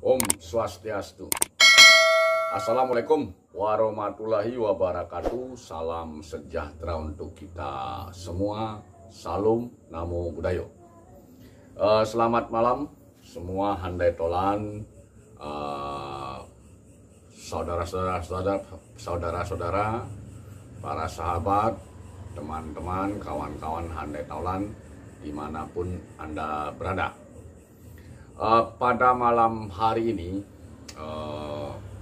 Om Swastiastu. Assalamualaikum warahmatullahi wabarakatuh. Salam sejahtera untuk kita semua. Salam Namo Buddhaya. Selamat malam semua handai tolan, saudara-saudara, para sahabat, teman-teman, kawan-kawan handai tolan dimanapun Anda berada. Pada malam hari ini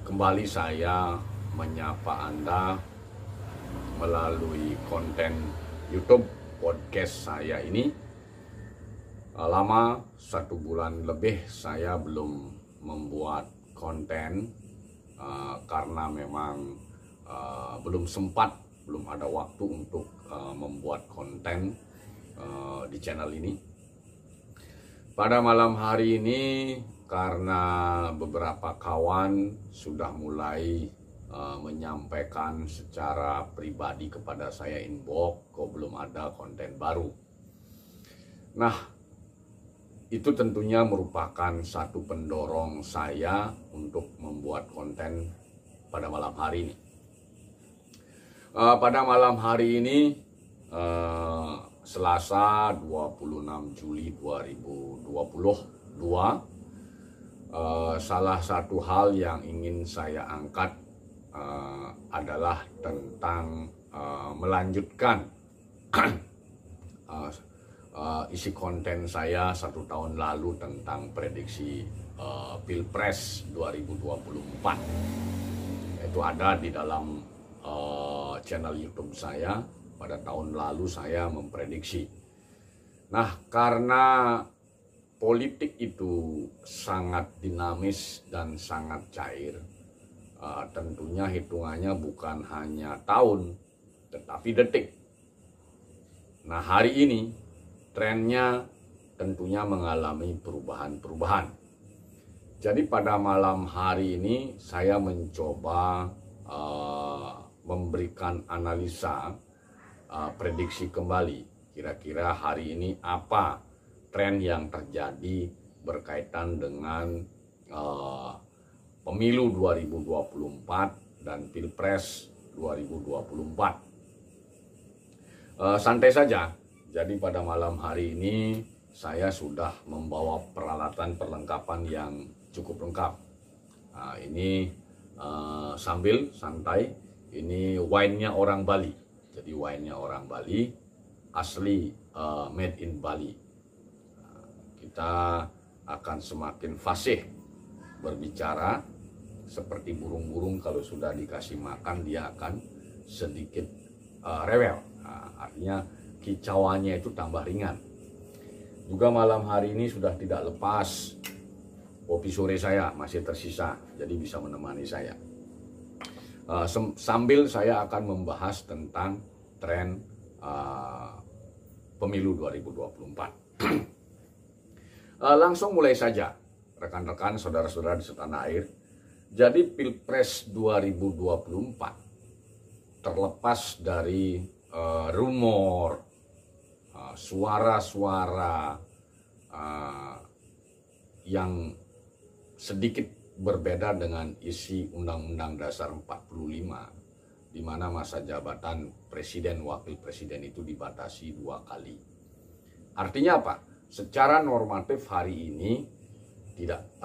kembali saya menyapa Anda melalui konten YouTube podcast saya ini. Lama 1 bulan lebih saya belum membuat konten karena memang belum sempat, belum ada waktu untuk membuat konten di channel ini. Pada malam hari ini karena beberapa kawan sudah mulai menyampaikan secara pribadi kepada saya inbox, kok belum ada konten baru. Nah, itu tentunya merupakan satu pendorong saya untuk membuat konten pada malam hari ini. Pada malam hari ini Selasa 26 Juli 2022, salah satu hal yang ingin saya angkat adalah tentang melanjutkan isi konten saya 1 tahun lalu tentang prediksi Pilpres 2024. Itu ada di dalam channel YouTube saya. Pada tahun lalu saya memprediksi. Nah, karena politik itu sangat dinamis dan sangat cair, tentunya hitungannya bukan hanya tahun, tetapi detik. Nah, hari ini trennya tentunya mengalami perubahan-perubahan. Jadi pada malam hari ini saya mencoba memberikan analisa, prediksi kembali kira-kira hari ini apa tren yang terjadi berkaitan dengan pemilu 2024 dan Pilpres 2024. Santai saja. Jadi pada malam hari ini saya sudah membawa peralatan perlengkapan yang cukup lengkap. Nah, ini sambil santai, ini wine-nya orang Bali. Jadi wine-nya orang Bali, asli made in Bali. Kita akan semakin fasih berbicara seperti burung-burung kalau sudah dikasih makan dia akan sedikit rewel. Artinya kicauannya itu tambah ringan. Juga malam hari ini sudah tidak lepas kopi sore saya masih tersisa, jadi bisa menemani saya. Sambil saya akan membahas tentang tren pemilu 2024. Langsung mulai saja, rekan-rekan, saudara-saudara di setanah air. Jadi Pilpres 2024 terlepas dari rumor, suara-suara yang sedikit berbeda dengan isi Undang-Undang Dasar 45, di mana masa jabatan presiden wakil presiden itu dibatasi 2 kali. Artinya apa? Secara normatif hari ini tidak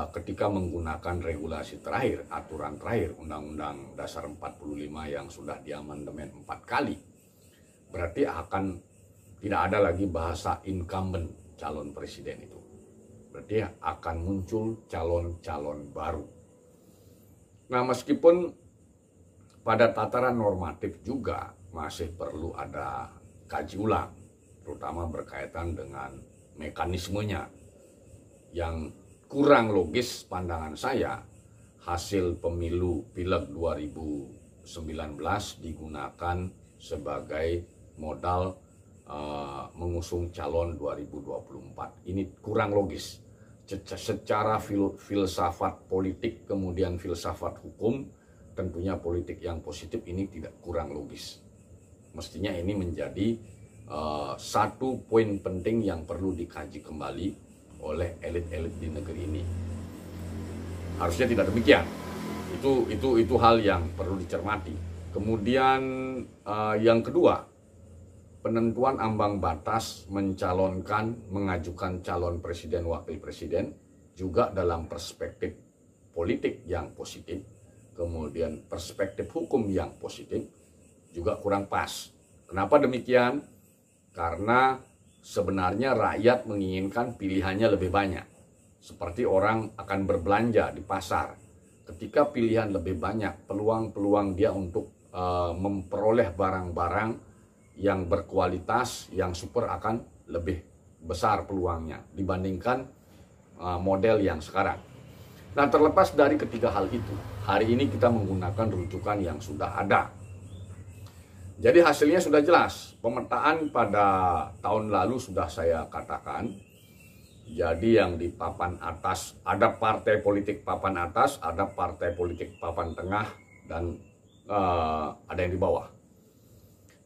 ketika menggunakan regulasi terakhir, aturan terakhir Undang-Undang Dasar 45 yang sudah diamandemen 4 kali, berarti akan tidak ada lagi bahasa incumbent calon presiden itu. Berarti akan muncul calon-calon baru. Nah, meskipun pada tataran normatif juga masih perlu ada kaji ulang, terutama berkaitan dengan mekanismenya yang kurang logis pandangan saya. Hasil pemilu Pileg 2019 digunakan sebagai modal mengusung calon 2024. Ini kurang logis. Secara filsafat politik kemudian filsafat hukum, tentunya politik yang positif ini tidak kurang logis. Mestinya ini menjadi satu poin penting yang perlu dikaji kembali oleh elit-elit di negeri ini. Harusnya tidak demikian. Itu hal yang perlu dicermati. Kemudian yang kedua, penentuan ambang batas mengajukan calon presiden wakil presiden juga dalam perspektif politik yang positif, kemudian perspektif hukum yang positif juga kurang pas. Kenapa demikian? Karena sebenarnya rakyat menginginkan pilihannya lebih banyak. Seperti orang akan berbelanja di pasar. Ketika pilihan lebih banyak, peluang-peluang dia untuk memperoleh barang-barang yang berkualitas, yang super akan lebih besar peluangnya dibandingkan model yang sekarang. Nah, terlepas dari ketiga hal itu, hari ini kita menggunakan rujukan yang sudah ada. Jadi hasilnya sudah jelas. Pemetaan pada tahun lalu sudah saya katakan. Jadi yang di papan atas, ada partai politik papan atas, ada partai politik papan tengah, dan ada yang di bawah.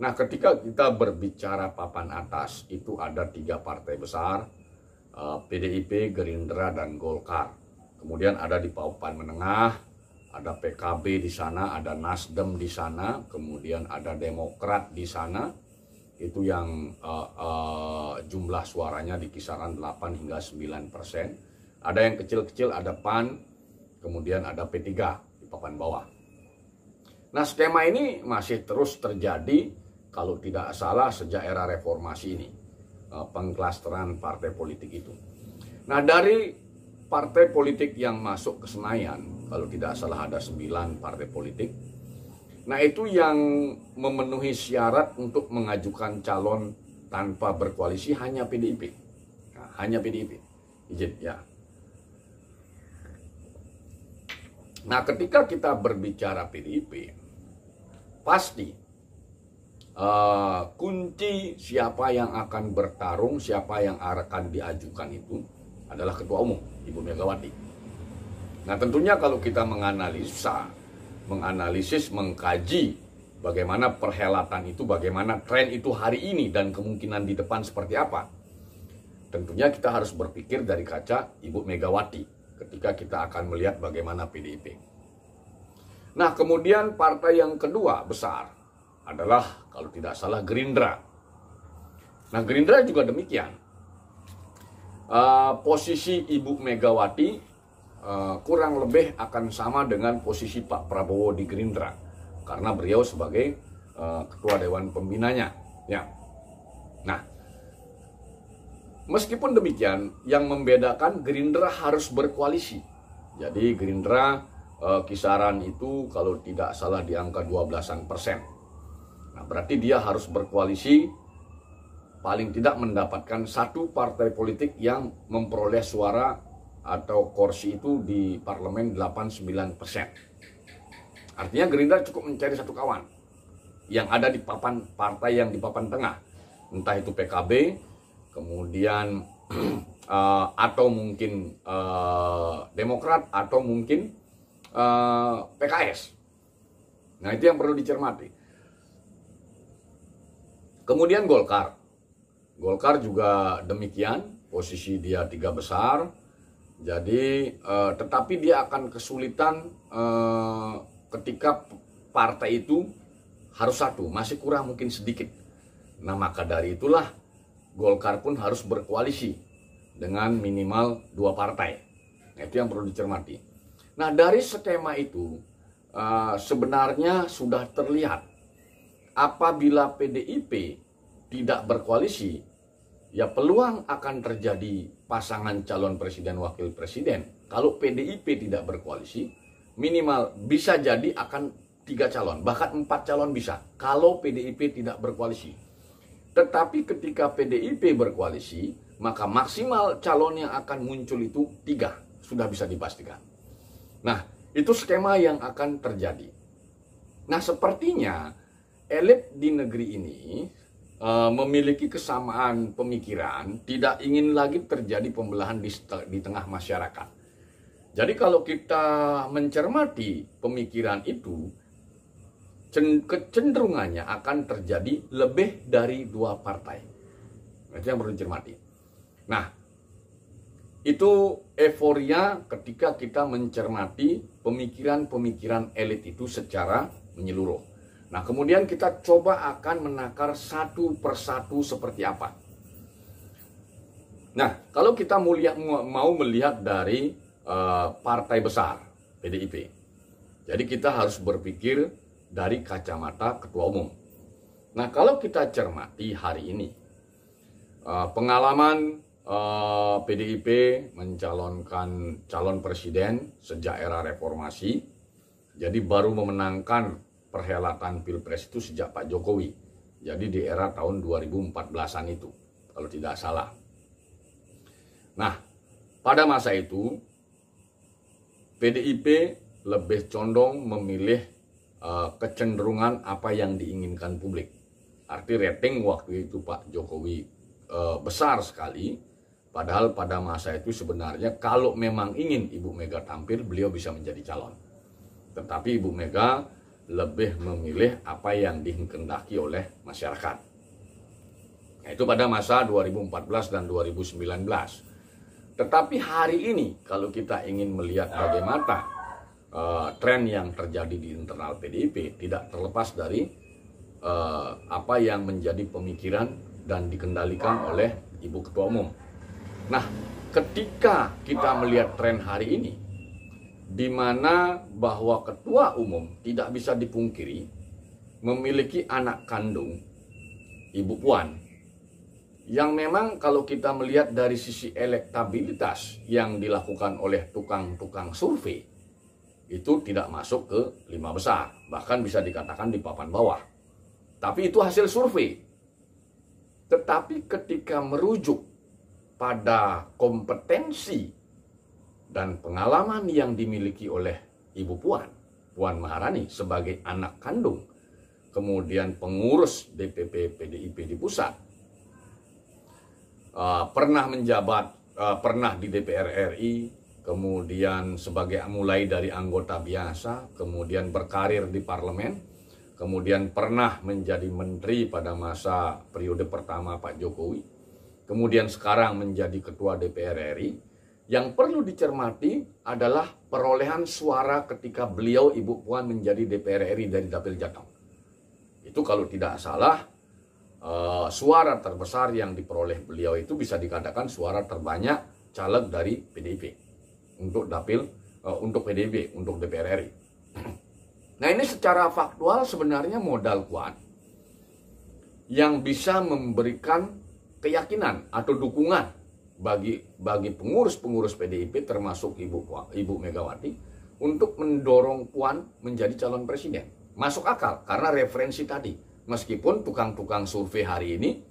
Nah, ketika kita berbicara papan atas, itu ada 3 partai besar, PDIP, Gerindra, dan Golkar. Kemudian ada di papan menengah, ada PKB di sana, ada Nasdem di sana, kemudian ada Demokrat di sana. Itu yang jumlah suaranya di kisaran 8 hingga 9%. Ada yang kecil-kecil, ada PAN, kemudian ada P3 di papan bawah. Nah, skema ini masih terus terjadi kalau tidak salah sejak era reformasi ini, pengklasteran partai politik itu. Nah, dari partai politik yang masuk ke Senayan, kalau tidak salah ada 9 partai politik. Nah, itu yang memenuhi syarat untuk mengajukan calon tanpa berkoalisi hanya PDIP. Nah, hanya PDIP. Izin ya. Nah, ketika kita berbicara PDIP, pasti kunci siapa yang akan bertarung, siapa yang akan diajukan itu adalah Ketua Umum, Ibu Megawati. Nah, tentunya kalau kita menganalisis, mengkaji bagaimana perhelatan itu, bagaimana tren itu hari ini dan kemungkinan di depan seperti apa, tentunya kita harus berpikir dari kaca Ibu Megawati ketika kita akan melihat bagaimana PDIP. Nah, kemudian partai yang kedua besar adalah kalau tidak salah Gerindra. Nah, Gerindra juga demikian. Posisi Ibu Megawati kurang lebih akan sama dengan posisi Pak Prabowo di Gerindra, karena beliau sebagai ketua Dewan Pembinanya. Ya. Nah, meskipun demikian, yang membedakan Gerindra harus berkoalisi. Jadi Gerindra kisaran itu kalau tidak salah di angka 12%. Nah, berarti dia harus berkoalisi paling tidak mendapatkan satu partai politik yang memperoleh suara atau kursi itu di parlemen 89%. Artinya Gerindra cukup mencari satu kawan yang ada di papan partai yang di papan tengah. Entah itu PKB, kemudian atau mungkin Demokrat, atau mungkin PKS. Nah, itu yang perlu dicermati. Kemudian Golkar juga demikian, posisi dia 3 besar. Jadi tetapi dia akan kesulitan ketika partai itu harus satu, masih kurang mungkin sedikit. Nah, maka dari itulah Golkar pun harus berkoalisi dengan minimal 2 partai. Nah, itu yang perlu dicermati. Nah, dari skema itu sebenarnya sudah terlihat apabila PDIP tidak berkoalisi, ya peluang akan terjadi pasangan calon presiden wakil presiden. Kalau PDIP tidak berkoalisi, minimal bisa jadi akan 3 calon, bahkan 4 calon bisa kalau PDIP tidak berkoalisi. Tetapi ketika PDIP berkoalisi, maka maksimal calon yang akan muncul itu 3, sudah bisa dipastikan. Nah, itu skema yang akan terjadi. Nah, sepertinya elit di negeri ini memiliki kesamaan pemikiran, tidak ingin lagi terjadi pembelahan di tengah masyarakat. Jadi kalau kita mencermati pemikiran itu, kecenderungannya akan terjadi lebih dari 2 partai. Itu yang perlu dicermati. Nah, Itu euforia ketika kita mencermati pemikiran-pemikiran elit itu secara menyeluruh. Nah, kemudian kita coba akan menakar satu persatu seperti apa. Nah, kalau kita mau melihat dari partai besar, PDIP. Jadi kita harus berpikir dari kacamata ketua umum. Nah, kalau kita cermati hari ini, pengalaman PDIP mencalonkan calon presiden sejak era reformasi, jadi baru memenangkan perhelatan Pilpres itu sejak Pak Jokowi. Jadi di era tahun 2014-an itu, kalau tidak salah. Nah, pada masa itu, PDIP lebih condong memilih kecenderungan apa yang diinginkan publik. Arti rating waktu itu Pak Jokowi besar sekali. Padahal pada masa itu sebenarnya kalau memang ingin Ibu Mega tampil, beliau bisa menjadi calon. Tetapi Ibu Mega lebih memilih apa yang dikehendaki oleh masyarakat. Nah, itu pada masa 2014 dan 2019. Tetapi hari ini kalau kita ingin melihat bagaimana tren yang terjadi di internal PDIP, tidak terlepas dari apa yang menjadi pemikiran dan dikendalikan oleh Ibu Ketua Umum. Nah, ketika kita melihat tren hari ini, di mana bahwa Ketua Umum tidak bisa dipungkiri memiliki anak kandung Ibu Puan, yang memang kalau kita melihat dari sisi elektabilitas yang dilakukan oleh tukang-tukang survei, itu tidak masuk ke 5 besar, bahkan bisa dikatakan di papan bawah. Tapi itu hasil survei. Tetapi ketika merujuk pada kompetensi dan pengalaman yang dimiliki oleh Ibu Puan Maharani sebagai anak kandung, kemudian pengurus DPP PDIP di pusat, pernah menjabat, pernah di DPR RI, kemudian sebagai mulai dari anggota biasa, kemudian berkarir di parlemen, kemudian pernah menjadi menteri pada masa periode pertama Pak Jokowi, kemudian sekarang menjadi ketua DPR RI. Yang perlu dicermati adalah perolehan suara ketika beliau Ibu Puan menjadi DPR RI dari Dapil Jateng. Itu kalau tidak salah, suara terbesar yang diperoleh beliau itu bisa dikatakan suara terbanyak caleg dari PDIP untuk untuk PDIP, untuk DPR RI. Nah, ini secara faktual sebenarnya modal kuat yang bisa memberikan keyakinan atau dukungan bagi pengurus-pengurus PDIP termasuk Ibu Megawati untuk mendorong Puan menjadi calon presiden. Masuk akal karena referensi tadi. Meskipun tukang-tukang survei hari ini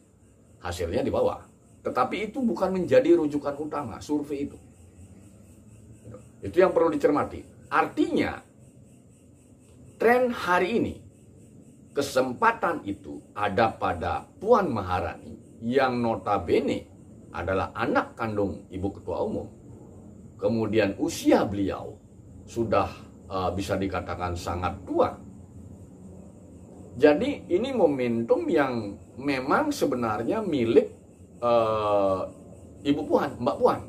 hasilnya di bawah. Tetapi itu bukan menjadi rujukan utama survei itu. Itu yang perlu dicermati. Artinya tren hari ini, kesempatan itu ada pada Puan Maharani yang notabene adalah anak kandung Ibu Ketua Umum. Kemudian usia beliau sudah bisa dikatakan sangat tua. Jadi ini momentum yang memang sebenarnya milik Ibu Puan, Mbak Puan.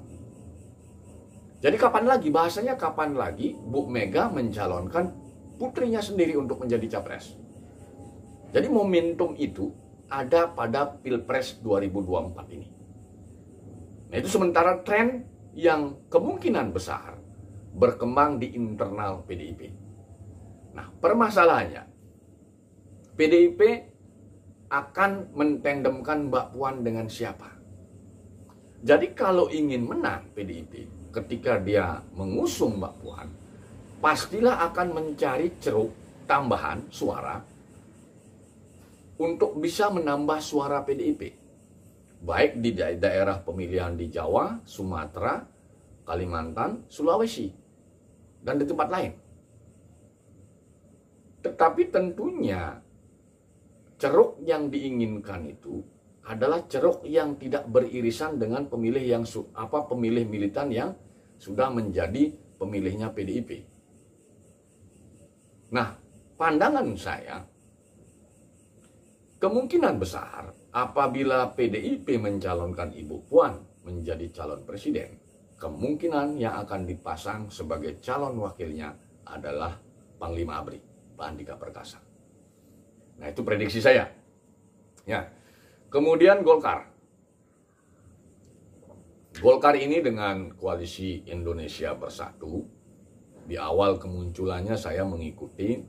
Jadi kapan lagi, bahasanya kapan lagi Bu Mega mencalonkan putrinya sendiri untuk menjadi capres. Jadi momentum itu ada pada Pilpres 2024 ini. Nah, itu sementara tren yang kemungkinan besar berkembang di internal PDIP. Nah, permasalahannya, PDIP akan mentandemkan Mbak Puan dengan siapa? Jadi kalau ingin menang PDIP, ketika dia mengusung Mbak Puan, pastilah akan mencari ceruk tambahan suara untuk bisa menambah suara PDIP. Baik di daerah pemilihan di Jawa, Sumatera, Kalimantan, Sulawesi, dan di tempat lain. Tetapi tentunya ceruk yang diinginkan itu adalah ceruk yang tidak beririsan dengan pemilih yang pemilih militan yang sudah menjadi pemilihnya PDIP. Nah, pandangan saya, kemungkinan besar apabila PDIP mencalonkan Ibu Puan menjadi calon presiden, kemungkinan yang akan dipasang sebagai calon wakilnya adalah Panglima ABRI, Pak Andika Perkasa. Nah, itu prediksi saya. Ya. Kemudian Golkar. Golkar ini dengan Koalisi Indonesia Bersatu, di awal kemunculannya saya mengikuti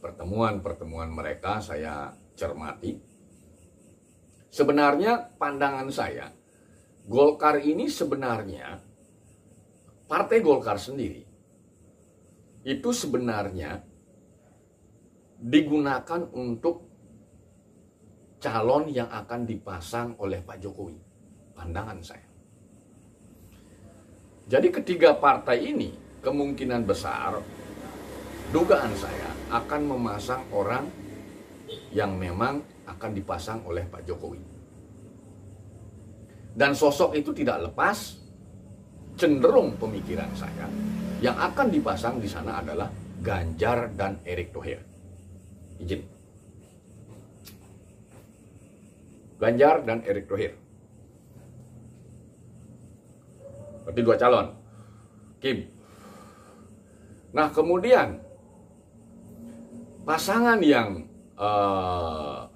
pertemuan-pertemuan mereka, saya cermati. Sebenarnya pandangan saya, Golkar ini sebenarnya, Partai Golkar sendiri, itu sebenarnya digunakan untuk calon yang akan dipasang oleh Pak Jokowi. Pandangan saya. Jadi ketiga partai ini kemungkinan besar, dugaan saya akan memasang orang yang memang akan dipasang oleh Pak Jokowi. Dan sosok itu tidak lepas, cenderung pemikiran saya, yang akan dipasang di sana adalah Ganjar dan Erick Thohir. Izin. Ganjar dan Erick Thohir. Berarti dua calon. Kim. Nah, kemudian pasangan yang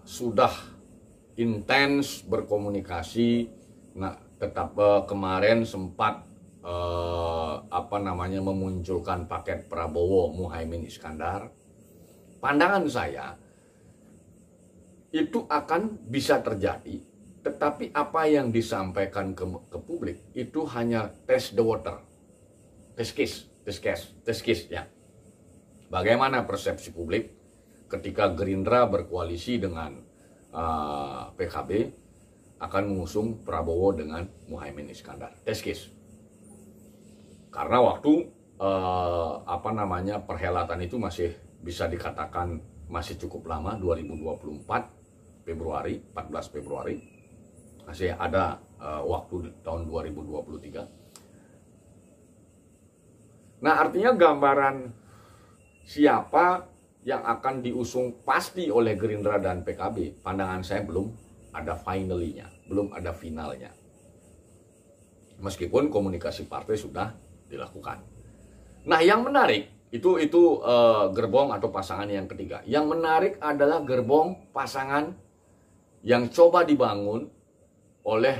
sudah intens berkomunikasi, nah tetap kemarin sempat memunculkan paket Prabowo Muhaimin Iskandar. Pandangan saya itu akan bisa terjadi. Tetapi apa yang disampaikan ke publik itu hanya test the water, test case ya. Bagaimana persepsi publik ketika Gerindra berkoalisi dengan PKB akan mengusung Prabowo dengan Muhaimin Iskandar, test case. Karena waktu perhelatan itu masih bisa dikatakan masih cukup lama, 2024 Februari, 14 Februari. Masih ada waktu di tahun 2023. Nah, artinya gambaran siapa yang akan diusung pasti oleh Gerindra dan PKB, pandangan saya belum ada finalnya, belum ada finalnya. Meskipun komunikasi partai sudah dilakukan. Nah, yang menarik itu gerbong atau pasangan yang ketiga. Yang menarik adalah gerbong pasangan yang coba dibangun oleh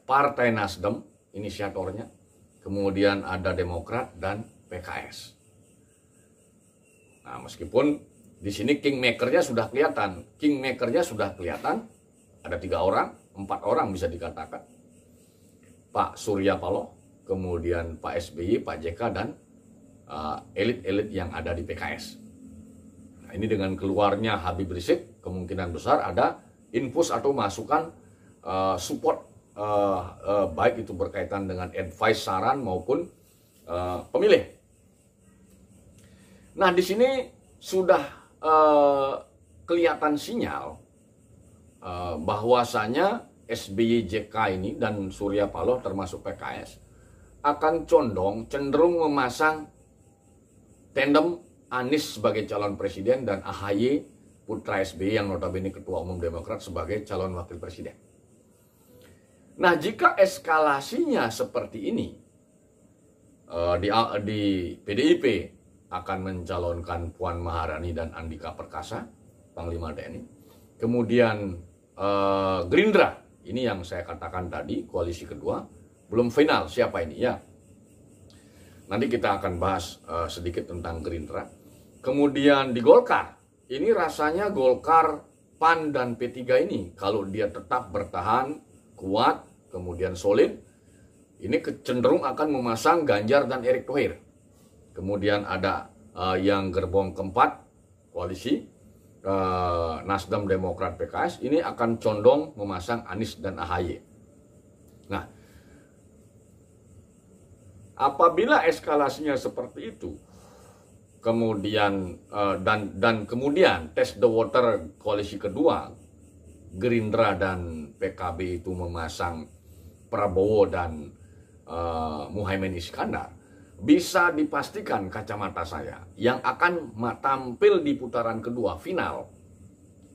Partai Nasdem, inisiatornya, kemudian ada Demokrat dan PKS. Nah, meskipun di sini kingmakernya sudah kelihatan, ada 3 orang, 4 orang bisa dikatakan, Pak Surya Paloh, kemudian Pak SBY, Pak JK, dan elit-elit yang ada di PKS. Nah, ini dengan keluarnya Habib Rizik, kemungkinan besar ada infus atau masukan support, baik itu berkaitan dengan advice, saran maupun pemilih. Nah, di sini sudah kelihatan sinyal bahwasanya SBY, JK ini dan Surya Paloh termasuk PKS akan cenderung memasang tandem Anies sebagai calon presiden dan AHY putra SBY yang notabene ketua umum Demokrat sebagai calon wakil presiden. Nah, jika eskalasinya seperti ini, di PDIP akan mencalonkan Puan Maharani dan Andika Perkasa, Panglima TNI. Kemudian Gerindra, ini yang saya katakan tadi, koalisi kedua, belum final siapa ini ya. Nanti kita akan bahas sedikit tentang Gerindra. Kemudian di Golkar, ini rasanya Golkar, PAN, dan P3 ini, kalau dia tetap bertahan, kuat, kemudian solid, ini cenderung akan memasang Ganjar dan Erick Thohir. Kemudian ada yang gerbong keempat, koalisi, Nasdem, Demokrat, PKS, ini akan condong memasang Anies dan AHY. Nah, apabila eskalasinya seperti itu, kemudian dan kemudian test the water koalisi kedua, Gerindra dan PKB itu memasang Prabowo dan Muhaimin Iskandar, bisa dipastikan kacamata saya yang akan tampil di putaran kedua final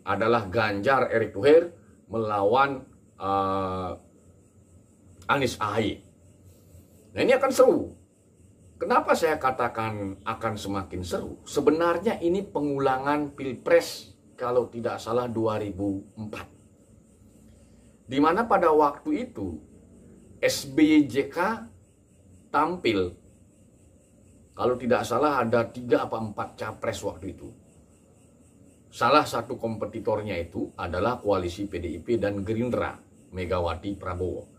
adalah Ganjar Erick Thohir melawan Anies AHY. Nah, ini akan seru. Kenapa saya katakan akan semakin seru? Sebenarnya ini pengulangan Pilpres kalau tidak salah 2004. Di mana pada waktu itu SBY JK tampil, kalau tidak salah ada 3 apa 4 capres waktu itu. Salah satu kompetitornya itu adalah koalisi PDIP dan Gerindra, Megawati Prabowo.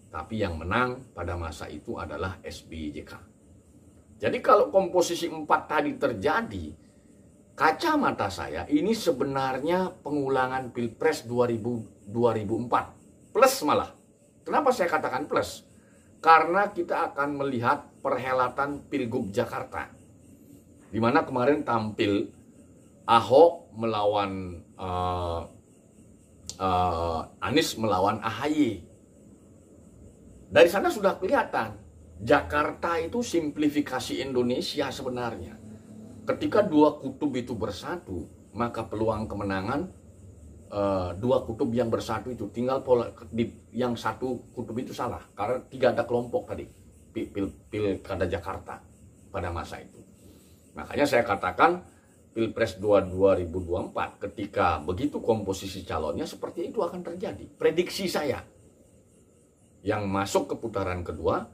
Tapi yang menang pada masa itu adalah SBY JK. Jadi kalau komposisi 4 tadi terjadi, kacamata saya ini sebenarnya pengulangan Pilpres 2004. Plus malah. Kenapa saya katakan plus? Karena kita akan melihat perhelatan Pilgub Jakarta. Di mana kemarin tampil Ahok melawan Anies melawan AHY. Dari sana sudah kelihatan Jakarta itu simplifikasi Indonesia sebenarnya. Ketika dua kutub itu bersatu, maka peluang kemenangan dua kutub yang bersatu itu tinggal yang satu kutub itu salah karena 3 ada kelompok tadi pilkada Jakarta pada masa itu. Makanya saya katakan Pilpres 2024 ketika begitu komposisi calonnya seperti itu akan terjadi. Prediksi saya yang masuk ke putaran kedua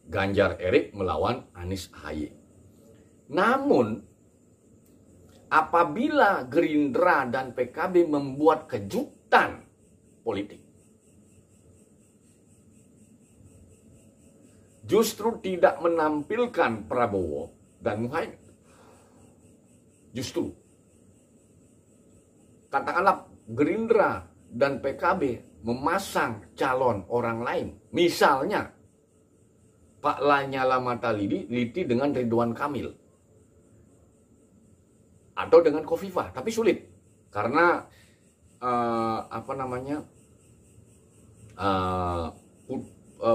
Ganjar Erik melawan Anies AHY. Namun apabila Gerindra dan PKB membuat kejutan politik, justru tidak menampilkan Prabowo dan Muhaimin, justru katakanlah Gerindra dan PKB memasang calon orang lain, misalnya Pak Lanyala Mataliti dengan Ridwan Kamil atau dengan Khofifah, tapi sulit karena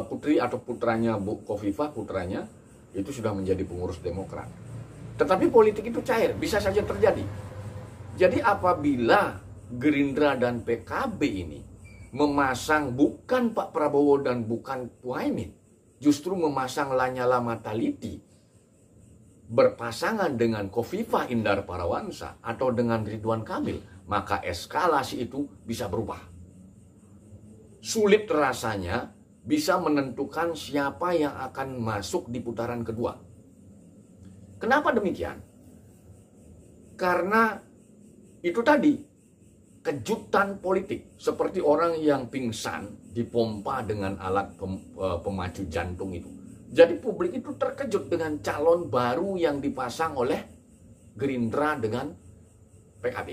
putri atau putranya Bu Khofifah, putranya itu sudah menjadi pengurus Demokrat. Tetapi politik itu cair, bisa saja terjadi. Jadi apabila Gerindra dan PKB ini memasang bukan Pak Prabowo dan bukan Muhaimin, justru memasang Lanyala Mataliti berpasangan dengan Khofifah Indar Parawansa atau dengan Ridwan Kamil, maka eskalasi itu bisa berubah. Sulit rasanya bisa menentukan siapa yang akan masuk di putaran kedua. Kenapa demikian? Karena itu tadi, kejutan politik, seperti orang yang pingsan dipompa dengan alat pemacu jantung itu. Jadi publik itu terkejut dengan calon baru yang dipasang oleh Gerindra dengan PKB.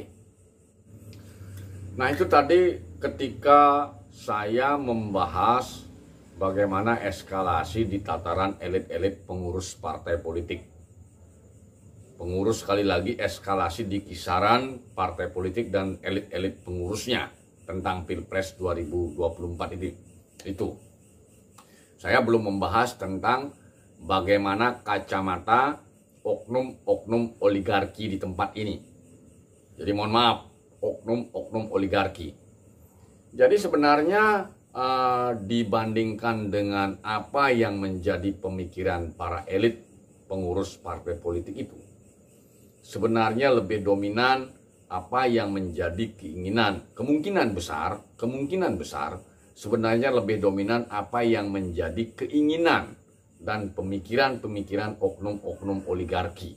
Nah itu tadi ketika saya membahas bagaimana eskalasi di tataran elit-elit pengurus partai politik. Pengurus sekali lagi eskalasi di kisaran partai politik dan elit-elit pengurusnya tentang Pilpres 2024 itu. Saya belum membahas tentang bagaimana kacamata oknum-oknum oligarki di tempat ini. Jadi mohon maaf, oknum-oknum oligarki. Jadi sebenarnya dibandingkan dengan apa yang menjadi pemikiran para elit pengurus partai politik itu, sebenarnya lebih dominan apa yang menjadi keinginan, kemungkinan besar sebenarnya lebih dominan apa yang menjadi keinginan dan pemikiran-pemikiran oknum-oknum oligarki.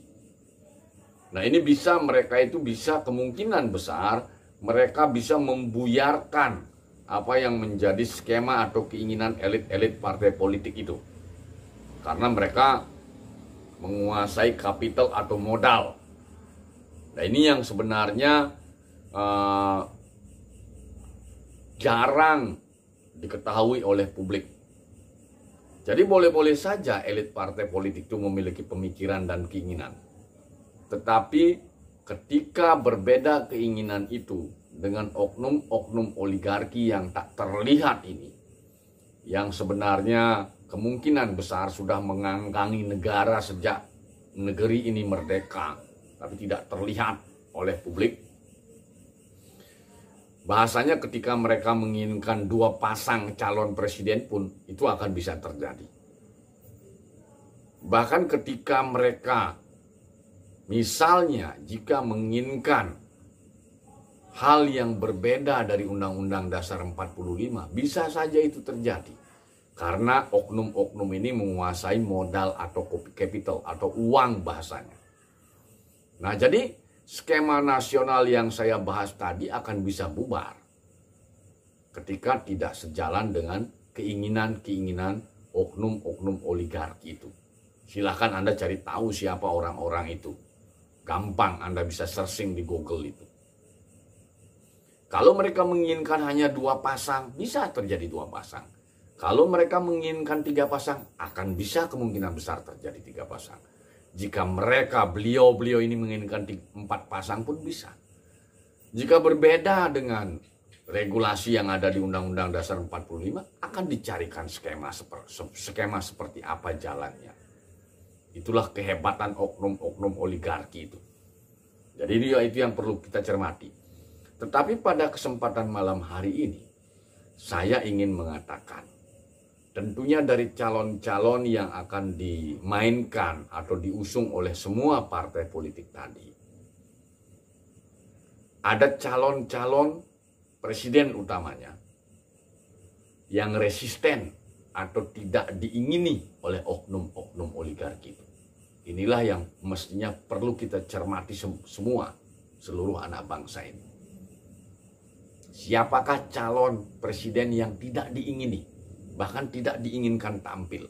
Nah ini mereka itu bisa kemungkinan besar mereka bisa membuyarkan apa yang menjadi skema atau keinginan elit-elit partai politik itu. Karena mereka menguasai kapital atau modal. Nah ini yang sebenarnya jarang diketahui oleh publik. Jadi boleh-boleh saja elit partai politik itu memiliki pemikiran dan keinginan. Tetapi ketika berbeda keinginan itu dengan oknum-oknum oligarki yang tak terlihat ini, yang sebenarnya kemungkinan besar sudah mengangkangi negara sejak negeri ini merdeka, tapi tidak terlihat oleh publik. Bahasanya ketika mereka menginginkan 2 pasang calon presiden pun itu akan bisa terjadi. Bahkan ketika mereka misalnya jika menginginkan hal yang berbeda dari Undang-Undang Dasar 45, bisa saja itu terjadi. Karena oknum-oknum ini menguasai modal atau capital atau uang bahasanya. Nah, jadi skema nasional yang saya bahas tadi akan bisa bubar ketika tidak sejalan dengan keinginan-keinginan oknum-oknum oligarki itu. Silahkan Anda cari tahu siapa orang-orang itu. Gampang Anda bisa searching di Google itu. Kalau mereka menginginkan hanya 2 pasang, bisa terjadi 2 pasang. Kalau mereka menginginkan 3 pasang, akan bisa kemungkinan besar terjadi 3 pasang. Jika mereka, beliau-beliau ini menginginkan 4 pasang pun bisa. Jika berbeda dengan regulasi yang ada di Undang-Undang Dasar 45, akan dicarikan skema seperti apa jalannya. Itulah kehebatan oknum-oknum oligarki itu. Jadi itu yang perlu kita cermati. Tetapi pada kesempatan malam hari ini, saya ingin mengatakan, tentunya dari calon-calon yang akan dimainkan atau diusung oleh semua partai politik tadi, ada calon-calon presiden utamanya yang resisten atau tidak diingini oleh oknum-oknum oligarki itu. Inilah yang mestinya perlu kita cermati semua, seluruh anak bangsa ini. Siapakah calon presiden yang tidak diingini? Bahkan tidak diinginkan tampil.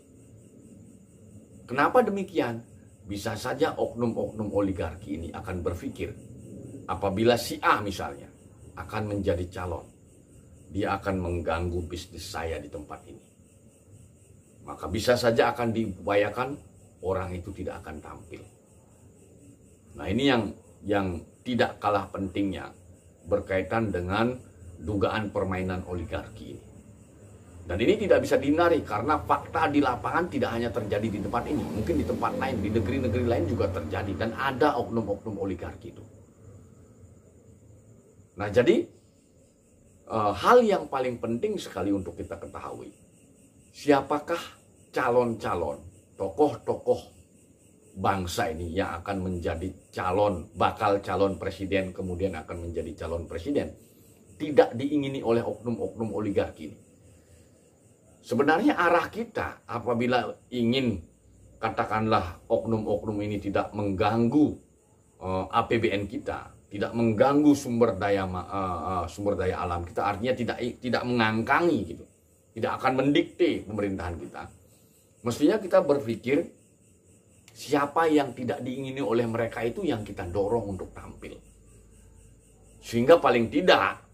Kenapa demikian? Bisa saja oknum-oknum oligarki ini akan berpikir, apabila si A misalnya akan menjadi calon, dia akan mengganggu bisnis saya di tempat ini. Maka bisa saja akan diupayakan orang itu tidak akan tampil. Nah, ini yang tidak kalah pentingnya berkaitan dengan dugaan permainan oligarki ini. Dan ini tidak bisa dihindari karena fakta di lapangan tidak hanya terjadi di tempat ini. Mungkin di tempat lain, di negeri-negeri lain juga terjadi. Dan ada oknum-oknum oligarki itu. Nah, jadi hal yang paling penting sekali untuk kita ketahui. Siapakah calon-calon, tokoh-tokoh bangsa ini yang akan menjadi bakal calon presiden, kemudian akan menjadi calon presiden. Tidak diingini oleh oknum-oknum oligarki ini. Sebenarnya arah kita apabila ingin katakanlah oknum-oknum ini tidak mengganggu APBN kita, tidak mengganggu sumber daya alam kita, artinya tidak mengangkangi gitu, tidak akan mendikte pemerintahan kita. Mestinya kita berpikir siapa yang tidak diingini oleh mereka itu yang kita dorong untuk tampil. Sehingga paling tidak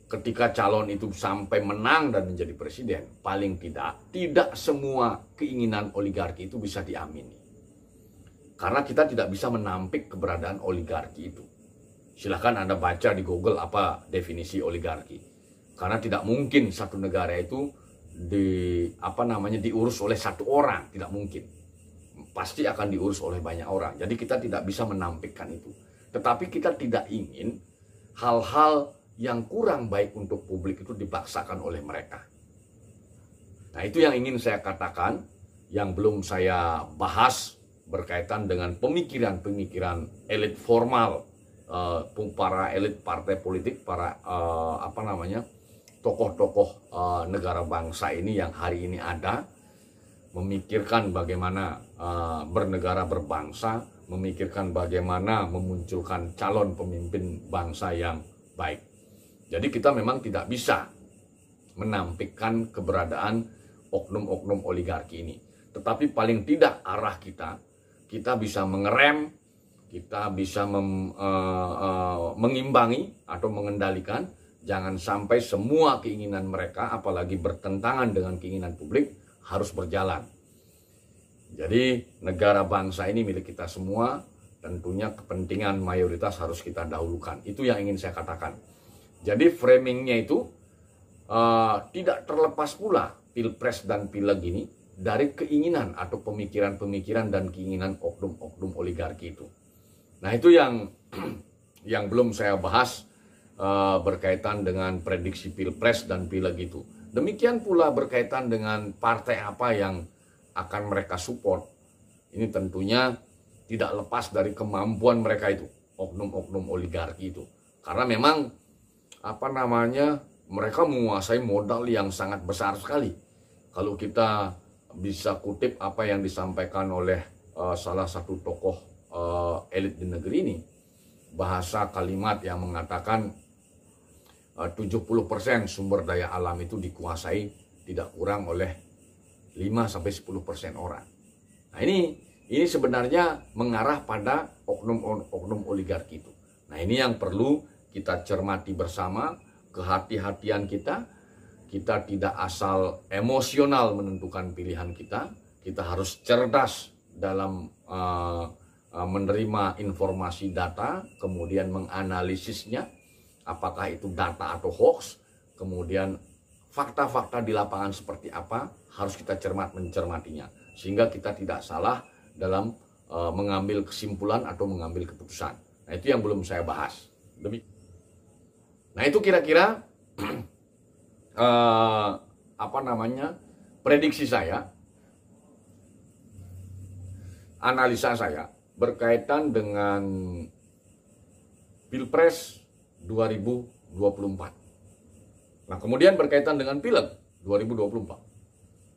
ketika calon itu sampai menang dan menjadi presiden, paling tidak semua keinginan oligarki itu bisa diamini. Karena kita tidak bisa menampik keberadaan oligarki itu. Silahkan Anda baca di Google apa definisi oligarki. Karena tidak mungkin satu negara itu diurus oleh satu orang, tidak mungkin. Pasti akan diurus oleh banyak orang. Jadi kita tidak bisa menampikkan itu. Tetapi kita tidak ingin hal-hal yang kurang baik untuk publik itu dipaksakan oleh mereka. Nah, itu yang ingin saya katakan, yang belum saya bahas berkaitan dengan pemikiran-pemikiran elit formal, para elit partai politik, para tokoh-tokoh negara bangsa ini yang hari ini ada, memikirkan bagaimana bernegara berbangsa, memikirkan bagaimana memunculkan calon pemimpin bangsa yang baik. Jadi kita memang tidak bisa menampikkan keberadaan oknum-oknum oligarki ini. Tetapi paling tidak arah kita bisa mengerem, kita bisa mengimbangi atau mengendalikan. Jangan sampai semua keinginan mereka, apalagi bertentangan dengan keinginan publik, harus berjalan. Jadi negara bangsa ini milik kita semua, tentunya kepentingan mayoritas harus kita dahulukan. Itu yang ingin saya katakan. Jadi framingnya itu tidak terlepas pula pilpres dan pileg ini dari keinginan atau pemikiran-pemikiran dan keinginan oknum-oknum oligarki itu. Nah, itu yang belum saya bahas berkaitan dengan prediksi pilpres dan pileg itu. Demikian pula berkaitan dengan partai apa yang akan mereka support, ini tentunya tidak lepas dari kemampuan mereka itu, oknum-oknum oligarki itu. Karena memang mereka menguasai modal yang sangat besar sekali. Kalau kita bisa kutip apa yang disampaikan oleh salah satu tokoh elit di negeri ini, bahasa kalimat yang mengatakan 70% sumber daya alam itu dikuasai tidak kurang oleh 5-10% orang. Nah ini sebenarnya mengarah pada oknum oligarki itu. Nah ini yang perlu kita cermati bersama, kehati-hatian kita tidak asal emosional menentukan pilihan kita harus cerdas dalam menerima informasi data, kemudian menganalisisnya, apakah itu data atau hoax, kemudian fakta-fakta di lapangan seperti apa, harus kita mencermatinya, sehingga kita tidak salah dalam mengambil kesimpulan atau mengambil keputusan. Nah itu yang belum saya bahas. Nah itu kira-kira prediksi saya, analisa saya berkaitan dengan Pilpres 2024. Nah kemudian berkaitan dengan Pileg 2024.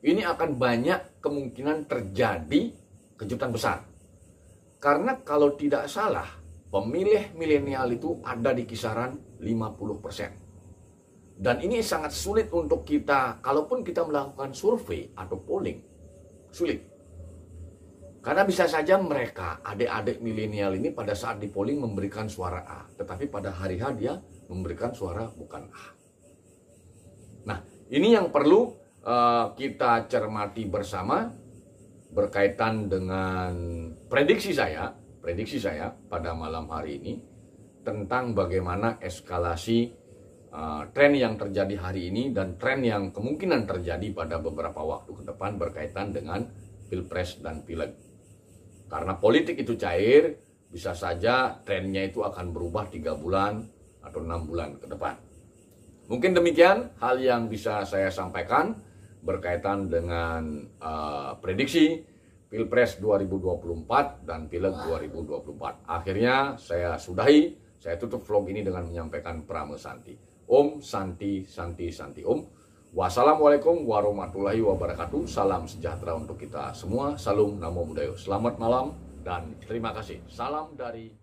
Ini akan banyak kemungkinan terjadi kejutan besar. Karena kalau tidak salah, pemilih milenial itu ada di kisaran 50%. Dan ini sangat sulit untuk kita, kalaupun kita melakukan survei atau polling, sulit. Karena bisa saja mereka, adik-adik milenial ini pada saat di polling memberikan suara A, tetapi pada hari H dia memberikan suara bukan A. Nah, ini yang perlu kita cermati bersama berkaitan dengan prediksi saya pada malam hari ini tentang bagaimana eskalasi tren yang terjadi hari ini dan tren yang kemungkinan terjadi pada beberapa waktu ke depan berkaitan dengan Pilpres dan Pileg. Karena politik itu cair, bisa saja trennya itu akan berubah 3 bulan atau 6 bulan ke depan. Mungkin demikian hal yang bisa saya sampaikan berkaitan dengan prediksi Pilpres 2024 dan Pileg 2024. Akhirnya saya sudahi, saya tutup vlog ini dengan menyampaikan Prame Santi. Om Santi Santi Santi Om. Wassalamualaikum warahmatullahi wabarakatuh. Salam sejahtera untuk kita semua. Salam Namo Buddhaya. Selamat malam dan terima kasih. Salam dari